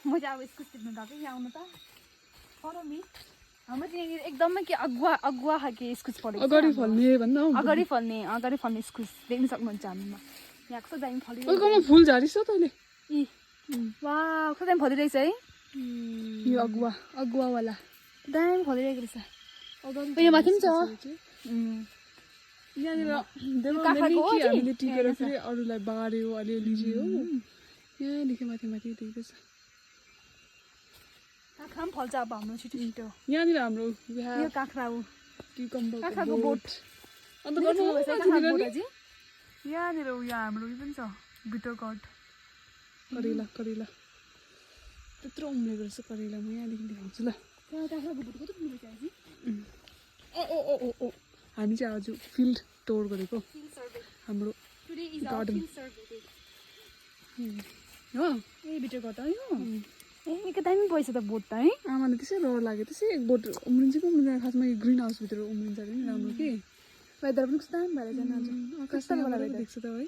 म चाहिँ अब इस्कुस टिप्नु गएको यहाँ आउनु त फलो मी हाम्रो चाहिँ एकदमै के अगुवा खालको इस्कुस फलेको अगाडि फल्ने भन्दा अगाडि फल्ने इस्कुस देख्न सक्नुहुन्छ हामीमा यहाँ कस्तो दामी फलिरहेको ओइकोमा फुल झारिस तैँले इ वाह कस्तो दामी फलिरहेछ है यो अगुवावाला दामी फलिरहेको रहेछ अगाडि यो माथि पनि छ यहाँनिर काँक्राको हो हामीले टिपेर फेरि अरूलाई बाँड्यो अलिअलि चाहिँ हो यहाँदेखि माथि माथि देख्दैछ काँक्रा पनि फल्छ अब हाम्रो छिटो छिटो यहाँनिर हाम्रो यो काँक्रा हो काँक्राको बोट अन्त गर्नु यहाँनिर उयो हाम्रो उयो पनि छ बिटर गड करेला त्यत्रो उम्रेको रहेछ करेला म यहाँदेखि देखाउँछु ल काँक्राको बोट कति ठुलो रहेछ ओ हामी चाहिँ आज फिल्ड टुर गरेको हाम्रो गार्डन हो ए बिटर गड है हो ए निकै दामी पैसा त बोट त है आमाले त्यसै रहर लाग्यो त्यसै एक बोट उम्रिन्छ कि उम्रिँदैन खासमा यो ग्रिन हाउसभित्र उम्रिन्छ अरे नि राम्रो कि वेदर पनि कस्तो दामी भएर जान्छ आकाश देख्छ त है